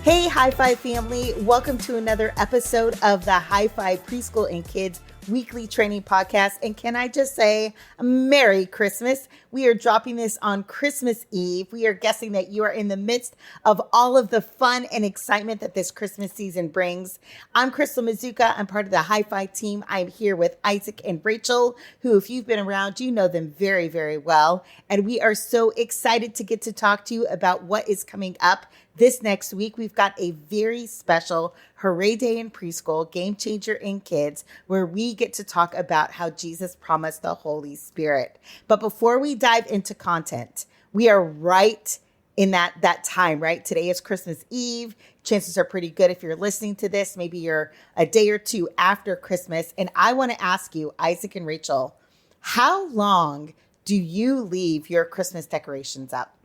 Hey, High Five family. Welcome to another episode of the High Five Preschool and Kids Weekly Training Podcast. And can I just say, Merry Christmas. We are dropping this on Christmas Eve. We are guessing that you are in the midst of all of the fun and excitement that this Christmas season brings. I'm Crystal Mazuka. I'm part of the High Five team. I'm here with Isaac and Rachel, who, if you've been around, you know them very, very well. And we are so excited to get to talk to you about what is coming up this next week. We've got a very special Hooray Day in Preschool, Game Changer in Kids, where we get to talk about how Jesus promised the Holy Spirit. But before we dive into content, we are right in that time, right? Today is Christmas Eve. Chances are pretty good if you're listening to this, maybe you're a day or two after Christmas. And I want to ask you, Isaac and Rachel, how long do you leave your Christmas decorations up?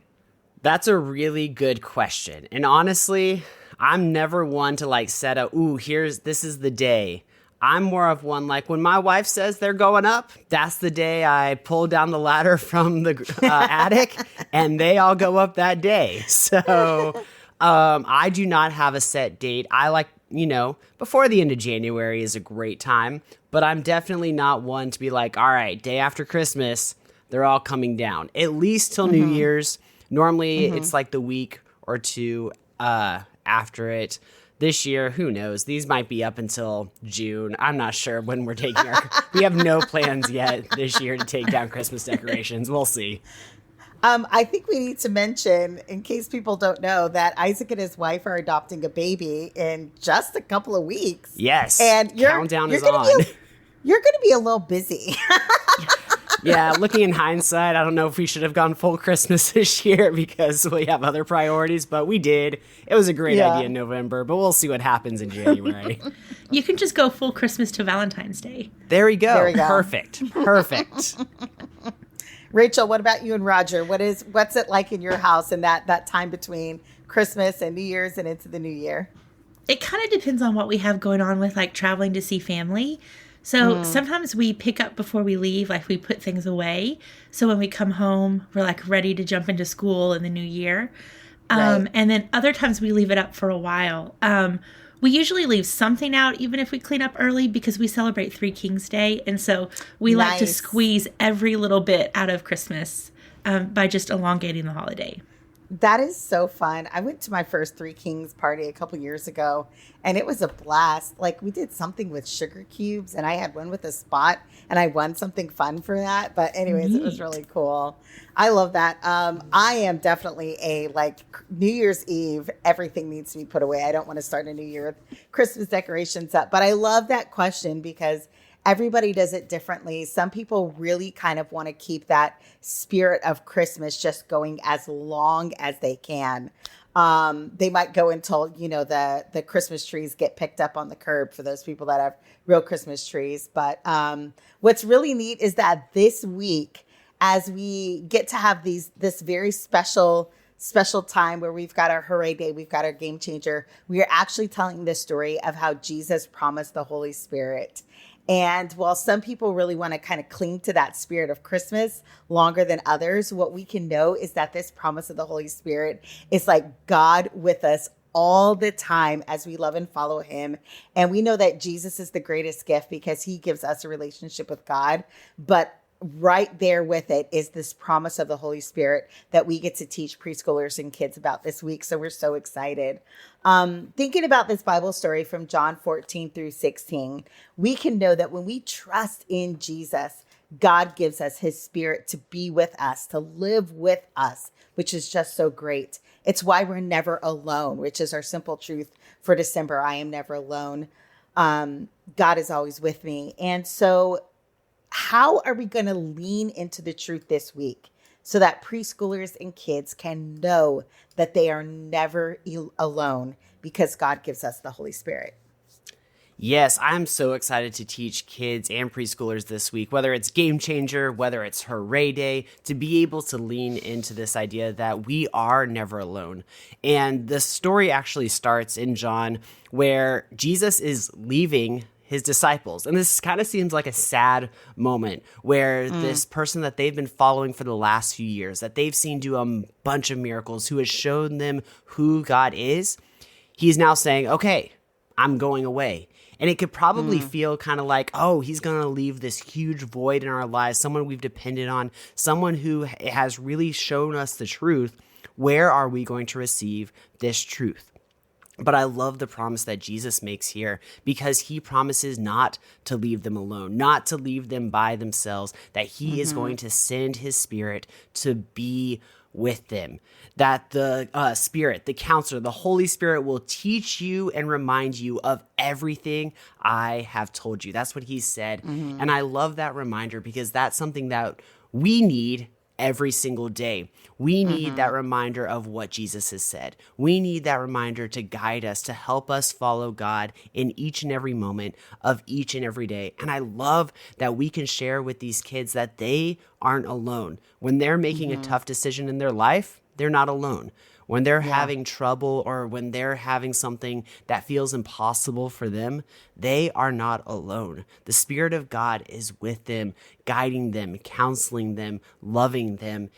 That's a really good question. And honestly, I'm never one to set this is the day. I'm more of one when my wife says they're going up, that's the day I pull down the ladder from the attic and they all go up that day. So I do not have a set date. I before the end of January is a great time, but I'm definitely not one to be all right, day after Christmas, they're all coming down, at least till New Year's. Normally, it's the week or two after it. This year, who knows? These might be up until June. I'm not sure when we're taking we have no plans yet this year to take down Christmas decorations. We'll see. I think we need to mention, in case people don't know, that Isaac and his wife are adopting a baby in just a couple of weeks. Yes. And countdown is on. You're going to be a little busy. Yeah, looking in hindsight, I don't know if we should have gone full Christmas this year because we have other priorities, but we did. It was a great idea in November, but we'll see what happens in January. You can just go full Christmas to Valentine's Day. There we go. Perfect. Rachel, what about you and Roger? What's it like in your house in that time between Christmas and New Year's and into the new year? It kind of depends on what we have going on with traveling to see family. So sometimes we pick up before we leave, we put things away. So when we come home, we're ready to jump into school in the new year. Right. And then other times we leave it up for a while. We usually leave something out, even if we clean up early, because we celebrate Three Kings Day. And so we like to squeeze every little bit out of Christmas by just elongating the holiday. That is so fun. I went to my first Three Kings party a couple years ago, and it was a blast. We did something with sugar cubes, and I had one with a spot, and I won something fun for that. But anyways, It was really cool. I love that. I am definitely a New Year's Eve, everything needs to be put away. I don't want to start a new year with Christmas decorations up. But I love that question because everybody does it differently. Some people really kind of want to keep that spirit of Christmas just going as long as they can. They might go until, the Christmas trees get picked up on the curb for those people that have real Christmas trees. But what's really neat is that this week, as we get to have this very special time where we've got our Hooray Day, we've got our Game Changer, we are actually telling the story of how Jesus promised the Holy Spirit. And while some people really want to kind of cling to that spirit of Christmas longer than others, what we can know is that this promise of the Holy Spirit is God with us all the time as we love and follow him. And we know that Jesus is the greatest gift because he gives us a relationship with God. But right there with it is this promise of the Holy Spirit that we get to teach preschoolers and kids about this week. So we're so excited. Thinking about this Bible story from John 14 through 16, we can know that when we trust in Jesus, God gives us his Spirit to be with us, to live with us, which is just so great. It's why we're never alone, which is our simple truth for December. I am never alone. God is always with me. And so how are we going to lean into the truth this week so that preschoolers and kids can know that they are never alone because God gives us the Holy Spirit? Yes, I'm so excited to teach kids and preschoolers this week, whether it's Game Changer, whether it's Hooray Day, to be able to lean into this idea that we are never alone. And the story actually starts in John where Jesus is leaving his disciples. And this kind of seems like a sad moment where this person that they've been following for the last few years, that they've seen do a bunch of miracles, who has shown them who God is, He's now saying, okay, I'm going away. And it could probably feel kind of like, oh, he's going to leave this huge void in our lives, someone we've depended on, someone who has really shown us the truth. Where are we going to receive this truth? But I love the promise that Jesus makes here, because he promises not to leave them alone, not to leave them by themselves, that he is going to send his Spirit to be with them, that the Spirit, the Counselor, the Holy Spirit will teach you and remind you of everything I have told you. That's what he said. And I love that reminder, because that's something that we need every single day. We need that reminder of what Jesus has said. We need that reminder to guide us, to help us follow God in each and every moment of each and every day. And I love that we can share with these kids that they aren't alone. When they're making a tough decision in their life, they're not alone. When they're having trouble, or when they're having something that feels impossible for them, they are not alone. The Spirit of God is with them, guiding them, counseling them, loving them,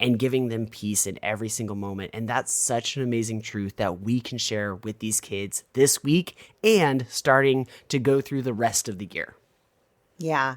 and giving them peace in every single moment. And that's such an amazing truth that we can share with these kids this week and starting to go through the rest of the year. Yeah.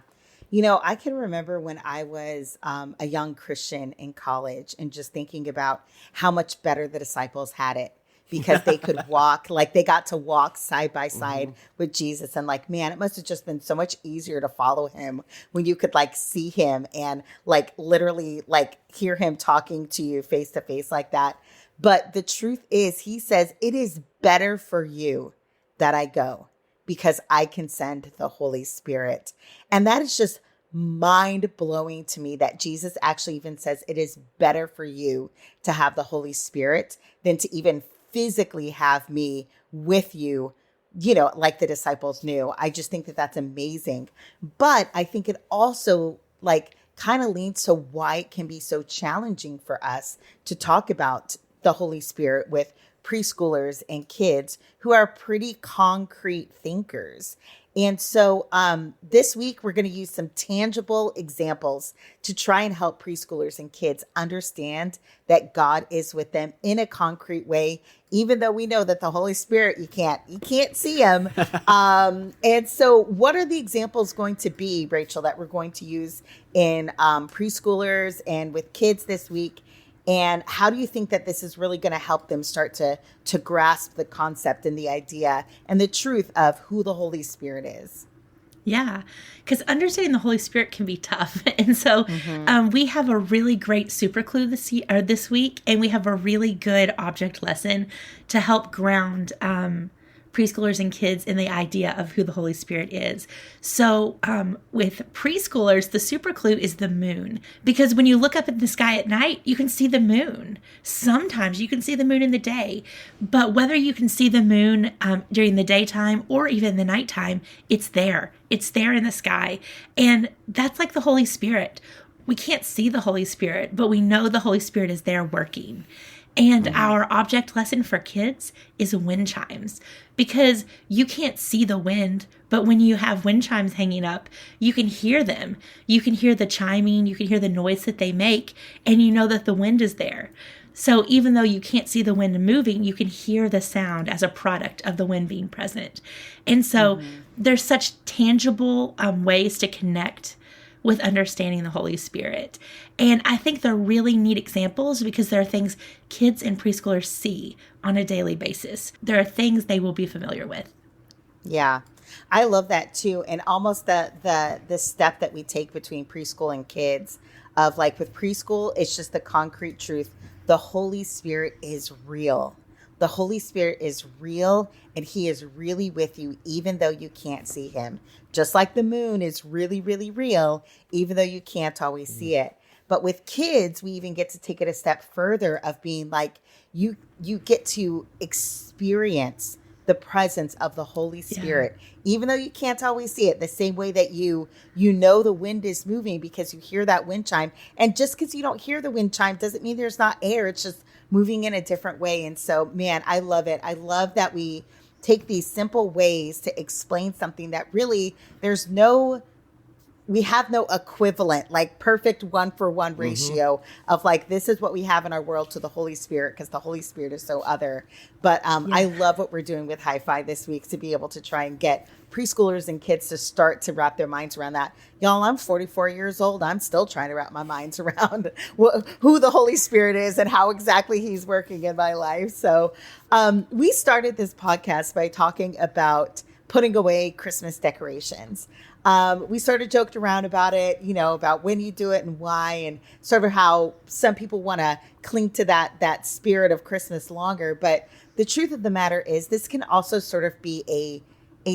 I can remember when I was a young Christian in college, and just thinking about how much better the disciples had it, because they could walk, like they got to walk side by side with Jesus. And like, man, it must have just been so much easier to follow him when you could like see him and like literally like hear him talking to you face to face like that. But the truth is, he says, it is better for you that I go, because I can send the Holy Spirit. And that is just mind blowing to me, that Jesus actually even says it is better for you to have the Holy Spirit than to even physically have me with you, like the disciples knew. I just think that that's amazing. But I think it also like kind of leads to why it can be so challenging for us to talk about the Holy Spirit with preschoolers and kids who are pretty concrete thinkers. And so this week, we're going to use some tangible examples to try and help preschoolers and kids understand that God is with them in a concrete way, even though we know that the Holy Spirit, you can't see him. And so what are the examples going to be, Rachel, that we're going to use in preschoolers and with kids this week? And how do you think that this is really going to help them start to grasp the concept and the idea and the truth of who the Holy Spirit is? Yeah, because understanding the Holy Spirit can be tough. And so we have a really great super clue this week, and we have a really good object lesson to help ground preschoolers and kids in the idea of who the Holy Spirit is. So with preschoolers, the super clue is the moon, because when you look up at the sky at night, you can see the moon. Sometimes you can see the moon in the day, but whether you can see the moon during the daytime or even the nighttime, it's there. It's there in the sky. And that's like the Holy Spirit. We can't see the Holy Spirit, but we know the Holy Spirit is there working. And our object lesson for kids is wind chimes, because you can't see the wind, but when you have wind chimes hanging up, you can hear them. You can hear the chiming, you can hear the noise that they make, and you know that the wind is there. So even though you can't see the wind moving, you can hear the sound as a product of the wind being present. And so there's such tangible ways to connect with understanding the Holy Spirit. And I think they're really neat examples, because there are things kids and preschoolers see on a daily basis. There are things they will be familiar with. Yeah, I love that too. And almost the step that we take between preschool and kids of like with preschool, it's just the concrete truth. The Holy Spirit is real. The Holy Spirit is real, and he is really with you, even though you can't see him. Just like the moon is really, really real, even though you can't always see it. But with kids, we even get to take it a step further of being like, you get to experience the presence of the Holy Spirit, even though you can't always see it, the same way that you know the wind is moving because you hear that wind chime. And just because you don't hear the wind chime doesn't mean there's not air. It's just moving in a different way. And so, man, I love it. I love that we take these simple ways to explain something that really there's no we have no equivalent, like perfect 1-for-1 ratio of like, this is what we have in our world to the Holy Spirit, because the Holy Spirit is so other. But I love what we're doing with Hi-Fi this week to be able to try and get preschoolers and kids to start to wrap their minds around that. Y'all, I'm 44 years old. I'm still trying to wrap my minds around who the Holy Spirit is and how exactly he's working in my life. So we started this podcast by talking about putting away Christmas decorations. We sort of joked around about it, about when you do it and why, and sort of how some people want to cling to that spirit of Christmas longer. But the truth of the matter is this can also sort of be a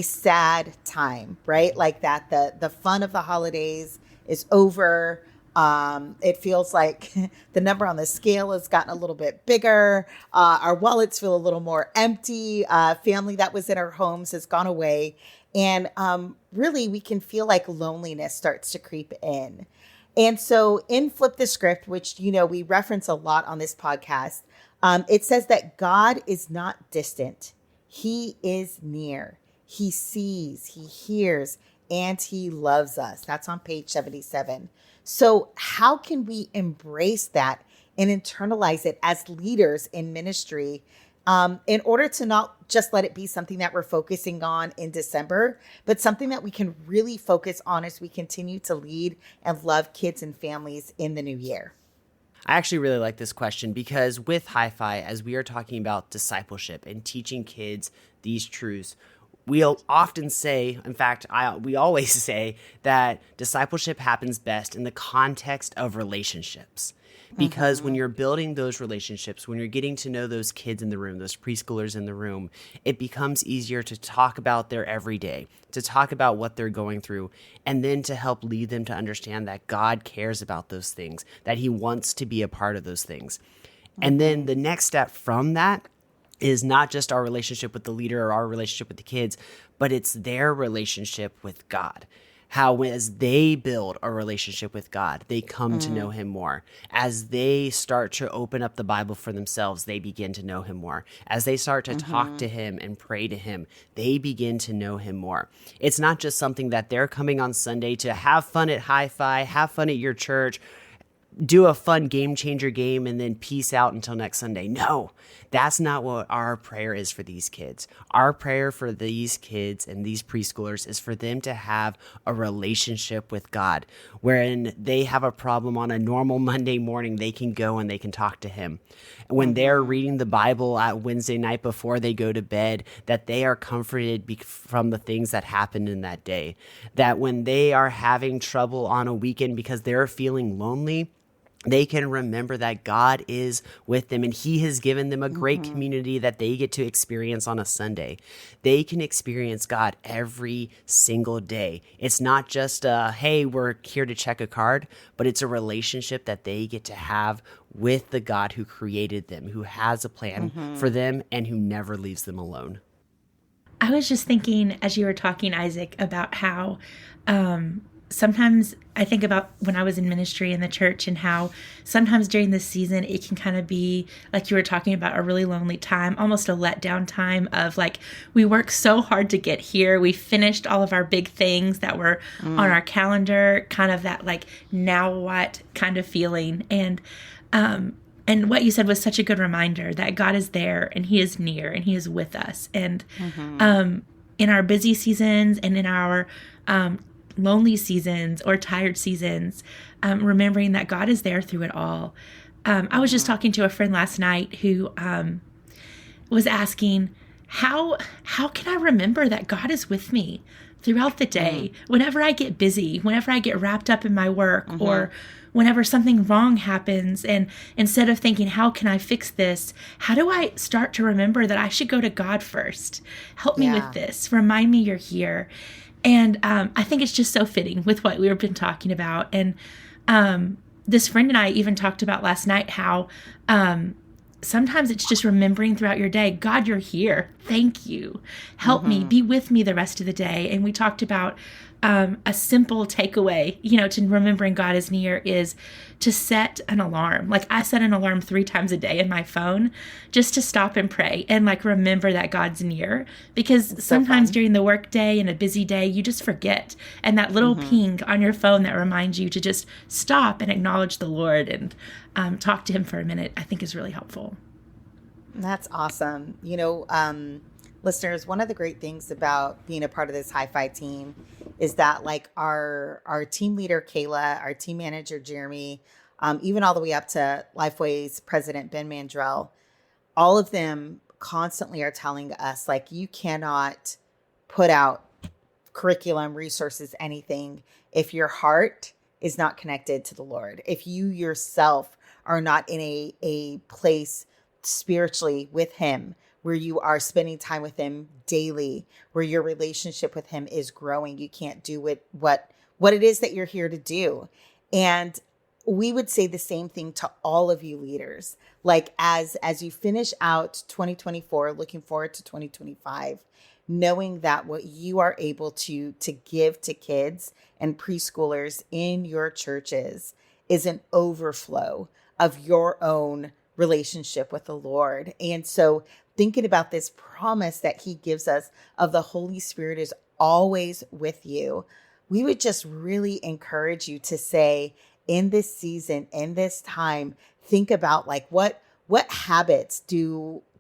sad time, right? Like that the fun of the holidays is over. It feels like the number on the scale has gotten a little bit bigger. Our wallets feel a little more empty. Family that was in our homes has gone away. And really, we can feel like loneliness starts to creep in. And so in Flip the Script, which, we reference a lot on this podcast, it says that God is not distant. He is near. He sees, he hears, and he loves us. That's on page 77. So how can we embrace that and internalize it as leaders in ministry in order to not just let it be something that we're focusing on in December, but something that we can really focus on as we continue to lead and love kids and families in the new year? I actually really like this question because with Hi-Fi, as we are talking about discipleship and teaching kids these truths, we'll often say, in fact, we always say that discipleship happens best in the context of relationships. Because when you're building those relationships, when you're getting to know those kids in the room, those preschoolers in the room, it becomes easier to talk about their everyday, to talk about what they're going through, and then to help lead them to understand that God cares about those things, that he wants to be a part of those things. And then the next step from that is not just our relationship with the leader or our relationship with the kids, but it's their relationship with God. How as they build a relationship with God, they come to know him more. As they start to open up the Bible for themselves, they begin to know him more. As they start to talk to him and pray to him, they begin to know him more. It's not just something that they're coming on Sunday to have fun at Hi-Fi, have fun at your church, do a fun Game Changer game, and then peace out until next Sunday. No, that's not what our prayer is for these kids. Our prayer for these kids and these preschoolers is for them to have a relationship with God, wherein they have a problem on a normal Monday morning, they can go and they can talk to him. When they're reading the Bible at Wednesday night before they go to bed, that they are comforted from the things that happened in that day. That when they are having trouble on a weekend because they're feeling lonely, they can remember that God is with them and he has given them a great community that they get to experience on a Sunday. They can experience God every single day. It's not just hey, we're here to check a card, but it's a relationship that they get to have with the God who created them, who has a plan for them, and who never leaves them alone. I was just thinking as you were talking, Isaac, about how sometimes I think about when I was in ministry in the church and how sometimes during this season it can kind of be like you were talking about, a really lonely time, almost a letdown time of like, we worked so hard to get here. We finished all of our big things that were on our calendar, kind of that like, now what kind of feeling. And what you said was such a good reminder that God is there and he is near and he is with us. And in our busy seasons and in our lonely seasons or tired seasons, remembering that God is there through it all. I was just talking to a friend last night who was asking, how can I remember that God is with me throughout the day, whenever I get busy, whenever I get wrapped up in my work, or whenever something wrong happens, and instead of thinking, how can I fix this? How do I start to remember that I should go to God first? Help me with this. Remind me you're here. And I think it's just so fitting with what we've been talking about. And this friend and I even talked about last night how sometimes it's just remembering throughout your day, God, you're here. Thank you. Help me. Be with me the rest of the day. And we talked about a simple takeaway, to remembering God is near is to set an alarm. Like I set an alarm 3 times a day in my phone just to stop and pray and like remember that God's near, because sometimes during the work day and a busy day, you just forget. And that little ping on your phone that reminds you to just stop and acknowledge the Lord and talk to him for a minute, I think is really helpful. That's awesome. Listeners, one of the great things about being a part of this Hi-Fi team is that like our team leader, Kayla, our team manager, Jeremy, even all the way up to Lifeway's president, Ben Mandrell, all of them constantly are telling us like, you cannot put out curriculum, resources, anything if your heart is not connected to the Lord. If you yourself are not in a place spiritually with him, where you are spending time with him daily, where your relationship with him is growing, you can't do what it is that you're here to do. And we would say the same thing to all of you leaders. Like as you finish out 2024, looking forward to 2025, knowing that what you are able to give to kids and preschoolers in your churches is an overflow of your own relationship with the Lord. And so thinking about this promise that he gives us of the Holy Spirit is always with you, we would just really encourage you to say in this season, in this time, think about like what habits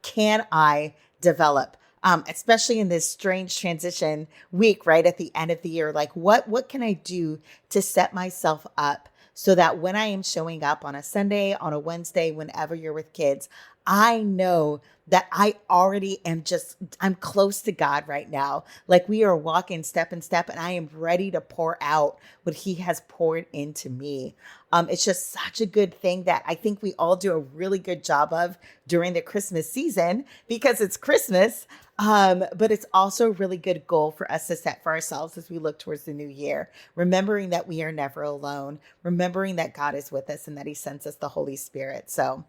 can I develop? Especially in this strange transition week, right at the end of the year, like what can I do to set myself up so that when I am showing up on a Sunday, on a Wednesday, whenever you're with kids, I know that I already I'm close to God right now. Like we are walking step in step and I am ready to pour out what he has poured into me. It's just such a good thing that I think we all do a really good job of during the Christmas season because it's Christmas. But it's also a really good goal for us to set for ourselves as we look towards the new year, remembering that we are never alone, remembering that God is with us and that he sends us the Holy Spirit. So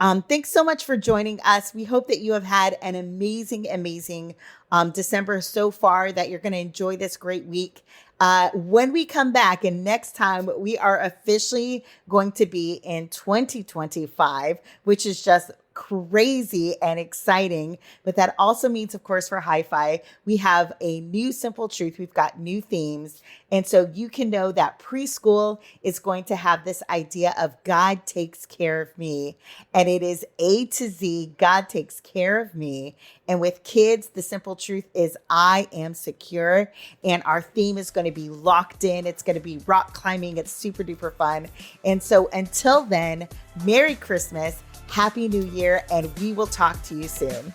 thanks so much for joining us. We hope that you have had an amazing December so far, that you're going to enjoy this great week. When we come back and next time, we are officially going to be in 2025, which is just crazy and exciting. But that also means, of course, for Hi-Fi, we have a new simple truth. We've got new themes. And so you can know that preschool is going to have this idea of God takes care of me. And it is A to Z, God takes care of me. And with kids, the simple truth is I am secure. And our theme is going to be locked in. It's going to be rock climbing. It's super duper fun. And so until then, Merry Christmas, Happy New Year, and we will talk to you soon.